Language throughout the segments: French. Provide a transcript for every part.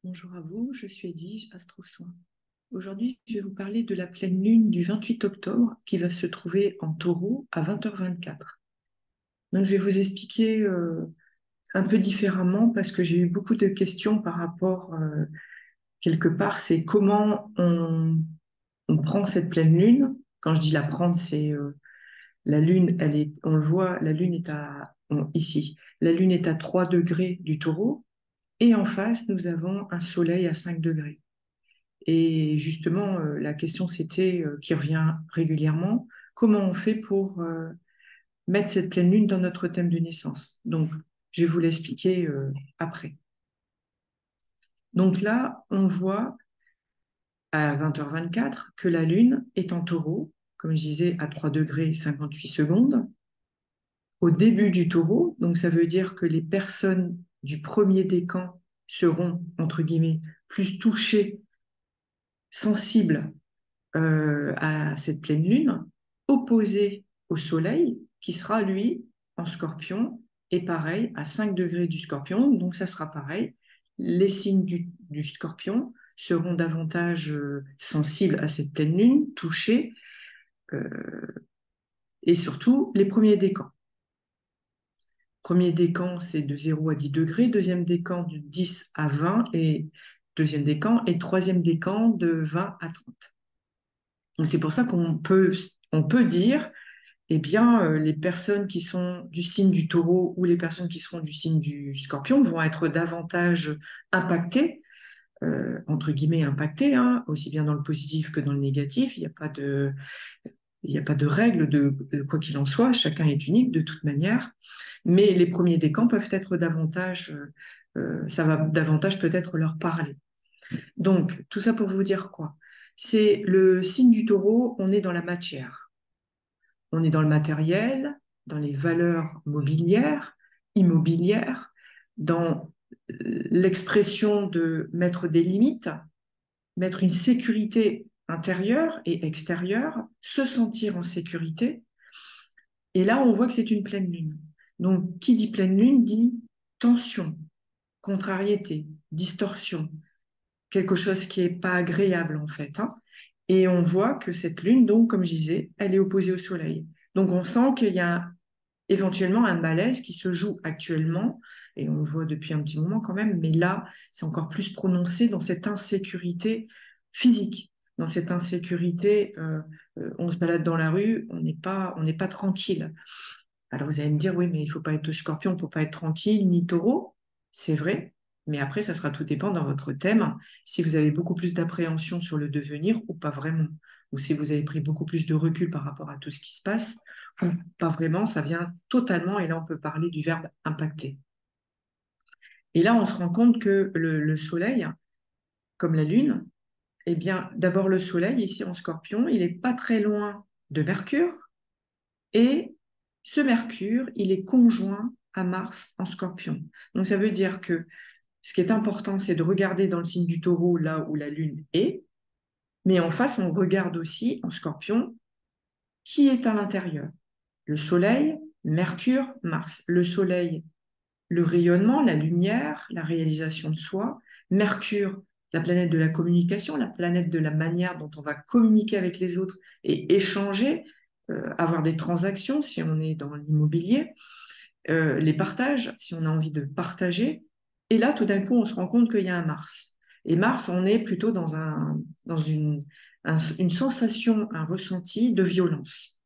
Bonjour à vous, je suis Edwige, Astro-Soin. Aujourd'hui, je vais vous parler de la pleine lune du 28 octobre qui va se trouver en Taureau à 20h24. Donc, je vais vous expliquer un peu différemment parce que j'ai eu beaucoup de questions par rapport, quelque part, c'est comment on prend cette pleine lune. Quand je dis la prendre, c'est la lune, on le voit, la lune est ici, la lune est à 3 degrés du Taureau et en face, nous avons un soleil à 5 degrés. Et justement, la question c'était, qui revient régulièrement, comment on fait pour mettre cette pleine lune dans notre thème de naissance? Donc, je vais vous l'expliquer après. Donc là, on voit à 20h24 que la lune est en Taureau, comme je disais, à 3 degrés 58 secondes, au début du Taureau. Donc, ça veut dire que les personnes du premier décan seront, entre guillemets, plus touchées, sensibles à cette pleine lune, opposé au Soleil, qui sera, lui, en Scorpion, et pareil, à 5 degrés du Scorpion. Donc, ça sera pareil. Les signes du Scorpion seront davantage sensibles à cette pleine lune, touchés, euh, et surtout les premiers décans. Premier décan, c'est de 0 à 10 degrés, deuxième décan de 10 à 20, et deuxième décan, et troisième décan de 20 à 30. Donc, c'est pour ça on peut dire, eh bien, les personnes qui sont du signe du Taureau ou les personnes qui seront du signe du Scorpion vont être davantage impactées, entre guillemets impactées, hein, aussi bien dans le positif que dans le négatif. Il n'y a pas de règle de quoi qu'il en soit, chacun est unique de toute manière, mais les premiers décans peuvent être davantage, ça va davantage peut-être leur parler. Donc, tout ça pour vous dire quoi? C'est le signe du Taureau, on est dans la matière. On est dans le matériel, dans les valeurs mobilières, immobilières, dans l'expression de mettre des limites, mettre une sécurité intérieure et extérieure, se sentir en sécurité. Et là, on voit que c'est une pleine lune. Donc, qui dit pleine lune dit tension, contrariété, distorsion, quelque chose qui n'est pas agréable en fait, hein. Et on voit que cette lune, donc, comme je disais, elle est opposée au soleil. Donc, on sent qu'il y a éventuellement un malaise qui se joue actuellement, et on le voit depuis un petit moment quand même, mais là, c'est encore plus prononcé dans cette insécurité physique, dans cette insécurité, on se balade dans la rue, on n'est pas tranquille. Alors vous allez me dire, oui, mais il ne faut pas être Scorpion, il ne faut pas être tranquille, ni Taureau, c'est vrai, mais après, ça sera tout dépend dans votre thème, si vous avez beaucoup plus d'appréhension sur le devenir ou pas vraiment, ou si vous avez pris beaucoup plus de recul par rapport à tout ce qui se passe, ou pas vraiment, ça vient totalement, et là on peut parler du verbe impacter. Et là, on se rend compte que le Soleil, comme la Lune, eh bien, d'abord le Soleil, ici en Scorpion, il n'est pas très loin de Mercure, et ce Mercure, il est conjoint à Mars en Scorpion. Donc ça veut dire que ce qui est important, c'est de regarder dans le signe du Taureau, là où la Lune est, mais en face, on regarde aussi en Scorpion qui est à l'intérieur. Le Soleil, Mercure, Mars. Le Soleil, le rayonnement, la lumière, la réalisation de soi. Mercure, la planète de la communication, la planète de la manière dont on va communiquer avec les autres et échanger, avoir des transactions si on est dans l'immobilier, les partages si on a envie de partager. Et là, tout d'un coup, on se rend compte qu'il y a un Mars. Et Mars, on est plutôt dans une sensation, un ressenti de violence.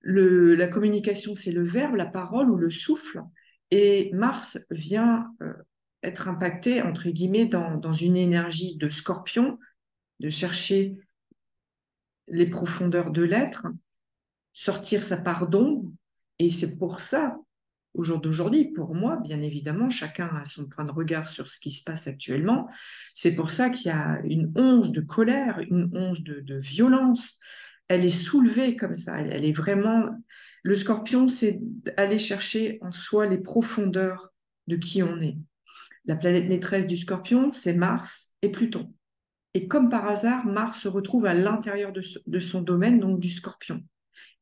La communication, c'est le verbe, la parole ou le souffle. Et Mars vient être impacté, entre guillemets, dans une énergie de Scorpion, de chercher les profondeurs de l'être, sortir sa part d'ombre. Et c'est pour ça, au jour d'aujourd'hui, pour moi, bien évidemment, chacun a son point de regard sur ce qui se passe actuellement. C'est pour ça qu'il y a une once de colère, une once de violence. Elle est soulevée comme ça. Elle est vraiment. Le Scorpion, c'est aller chercher en soi les profondeurs de qui on est. La planète maîtresse du Scorpion, c'est Mars et Pluton. Et comme par hasard, Mars se retrouve à l'intérieur de son domaine, donc du Scorpion.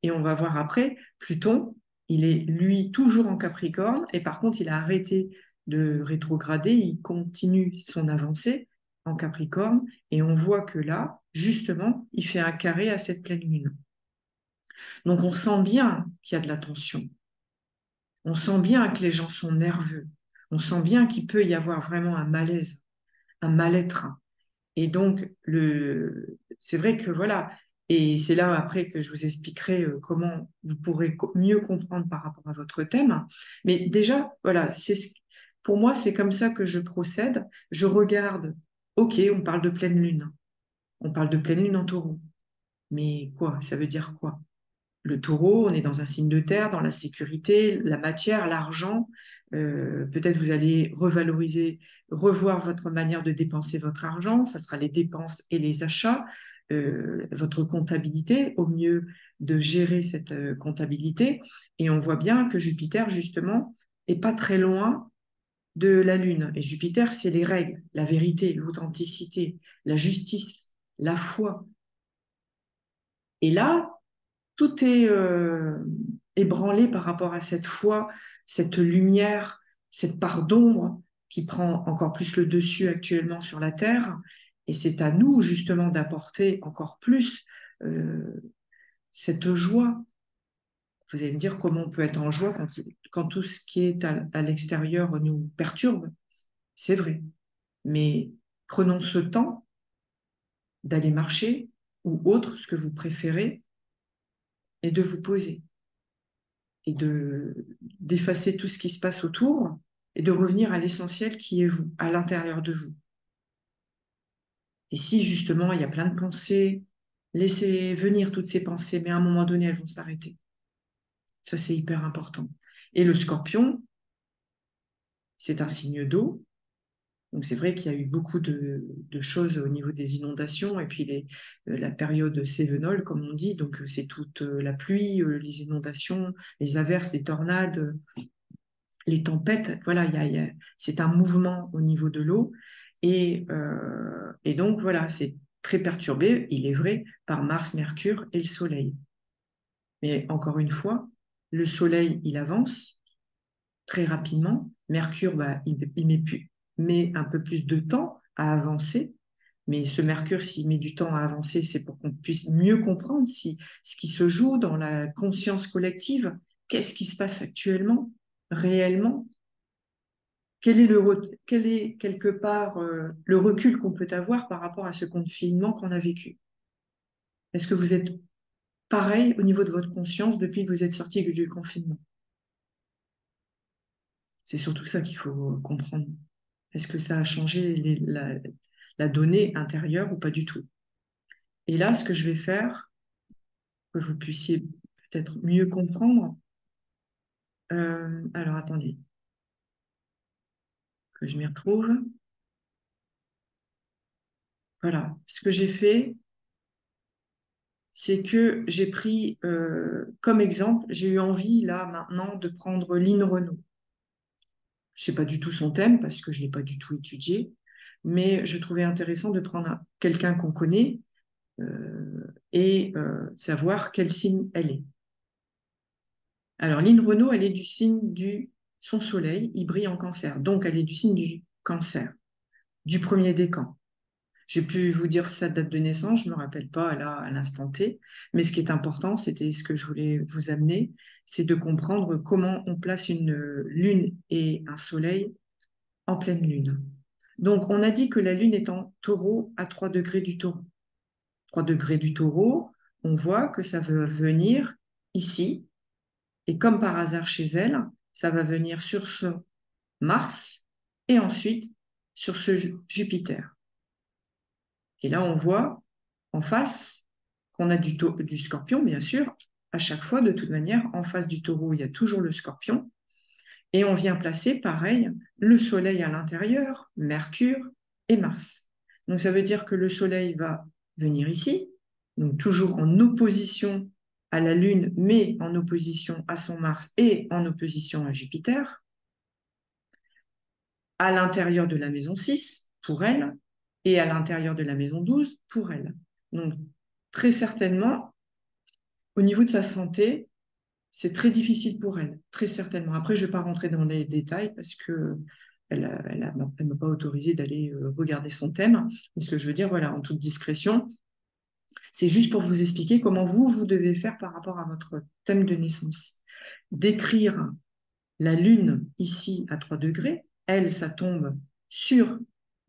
Et on va voir après, Pluton, il est lui toujours en Capricorne, et par contre, il a arrêté de rétrograder, il continue son avancée en Capricorne et on voit que là, justement, il fait un carré à cette pleine lune. Donc on sent bien qu'il y a de la tension. On sent bien que les gens sont nerveux. On sent bien qu'il peut y avoir vraiment un malaise, un mal-être. Et donc, c'est vrai que voilà, et c'est là après que je vous expliquerai comment vous pourrez mieux comprendre par rapport à votre thème. Mais déjà, voilà, pour moi, c'est comme ça que je procède. Je regarde, ok, on parle de pleine lune. On parle de pleine lune en taureau. Mais quoi? Ça veut dire quoi? Le taureau, on est dans un signe de terre, dans la sécurité, la matière, l'argent. Peut-être vous allez revaloriser, revoir votre manière de dépenser votre argent. Ça sera les dépenses et les achats, votre comptabilité, au mieux de gérer cette comptabilité. Et on voit bien que Jupiter, justement, est pas très loin de la Lune. Et Jupiter, c'est les règles, la vérité, l'authenticité, la justice, la foi. Et là, tout est ébranlé par rapport à cette foi, cette lumière, cette part d'ombre qui prend encore plus le dessus actuellement sur la Terre. Et c'est à nous justement d'apporter encore plus euh, cette joie. Vous allez me dire comment on peut être en joie quand tout ce qui est à l'extérieur nous perturbe. C'est vrai. Mais prenons ce temps d'aller marcher ou autre, ce que vous préférez, et de vous poser. Et d'effacer tout ce qui se passe autour et de revenir à l'essentiel qui est vous, à l'intérieur de vous. Et si justement il y a plein de pensées, laissez venir toutes ces pensées, mais à un moment donné, elles vont s'arrêter. Ça, c'est hyper important. Et le scorpion, c'est un signe d'eau. Donc c'est vrai qu'il y a eu beaucoup de choses au niveau des inondations et puis la période cévenole, comme on dit. Donc c'est toute la pluie, les inondations, les averses, les tornades, les tempêtes, voilà, c'est un mouvement au niveau de l'eau. Et donc, voilà, c'est très perturbé, il est vrai, par Mars, Mercure et le Soleil. Mais encore une fois, le Soleil, il avance très rapidement. Mercure, bah, met un peu plus de temps à avancer. Mais ce Mercure, s'il met du temps à avancer, c'est pour qu'on puisse mieux comprendre ce qui se joue dans la conscience collective. Qu'est-ce qui se passe actuellement, réellement? Quel est quelque part le recul qu'on peut avoir par rapport à ce confinement qu'on a vécu? Est-ce que vous êtes pareil au niveau de votre conscience depuis que vous êtes sorti du confinement? C'est surtout ça qu'il faut comprendre. Est-ce que ça a changé la donnée intérieure ou pas du tout? Et là, ce que je vais faire, que vous puissiez peut-être mieux comprendre, alors attendez, que je m'y retrouve. Voilà, ce que j'ai fait, c'est que j'ai pris comme exemple, j'ai eu envie là maintenant de prendre Lynn Renaud. Je sais pas du tout son thème parce que je l'ai pas du tout étudié, mais je trouvais intéressant de prendre quelqu'un qu'on connaît et savoir quel signe elle est. Alors Lynn Renaud, elle est du signe du son soleil, il brille en Cancer, donc elle est du signe du Cancer, du premier décan. J'ai pu vous dire sa date de naissance, je ne me rappelle pas là à l'instant T, mais ce qui est important, c'était ce que je voulais vous amener, c'est de comprendre comment on place une lune et un soleil en pleine lune. Donc, on a dit que la lune est en taureau à 3 degrés du taureau. 3 degrés du taureau, on voit que ça veut venir ici, et comme par hasard chez elle, ça va venir sur ce Mars et ensuite sur ce Jupiter. Et là, on voit en face qu'on a du scorpion, bien sûr. À chaque fois, de toute manière, en face du taureau, il y a toujours le scorpion. Et on vient placer, pareil, le soleil à l'intérieur, Mercure et Mars. Donc, ça veut dire que le soleil va venir ici, donc toujours en opposition à la Lune, mais en opposition à son Mars et en opposition à Jupiter, à l'intérieur de la maison 6 pour elle, et à l'intérieur de la maison 12 pour elle. Donc, très certainement, au niveau de sa santé, c'est très difficile pour elle, très certainement. Après, je ne vais pas rentrer dans les détails parce que elle m'a pas autorisé d'aller regarder son thème. Mais ce que je veux dire, voilà, en toute discrétion, c'est juste pour vous expliquer comment vous devez faire par rapport à votre thème de naissance. Décrire la Lune ici à 3 degrés, elle, ça tombe sur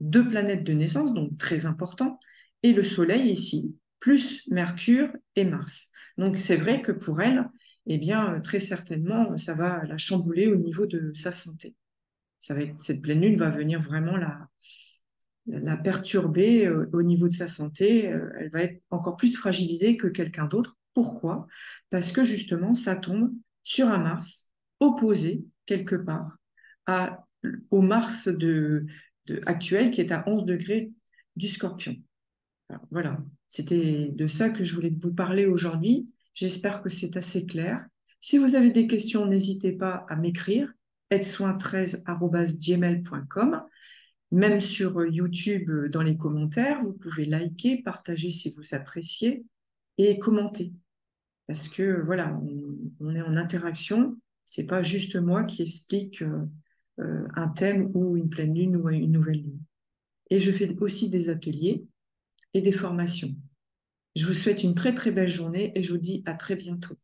2 planètes de naissance, donc très important, et le Soleil ici, plus Mercure et Mars. Donc c'est vrai que pour elle, eh bien, très certainement, ça va la chambouler au niveau de sa santé. Cette pleine Lune va venir vraiment la perturber au niveau de sa santé. Elle va être encore plus fragilisée que quelqu'un d'autre. Pourquoi? Parce que justement, ça tombe sur un Mars opposé quelque part à, au Mars actuel qui est à 11 degrés du Scorpion. Alors, voilà, c'était de ça que je voulais vous parler aujourd'hui. J'espère que c'est assez clair. Si vous avez des questions, n'hésitez pas à m'écrire aidesoin13@gmail.com. Même sur YouTube, dans les commentaires, vous pouvez liker, partager si vous appréciez et commenter. Parce que voilà, on est en interaction. C'est pas juste moi qui explique un thème ou une pleine lune ou une nouvelle lune. Et je fais aussi des ateliers et des formations. Je vous souhaite une très très belle journée et je vous dis à très bientôt.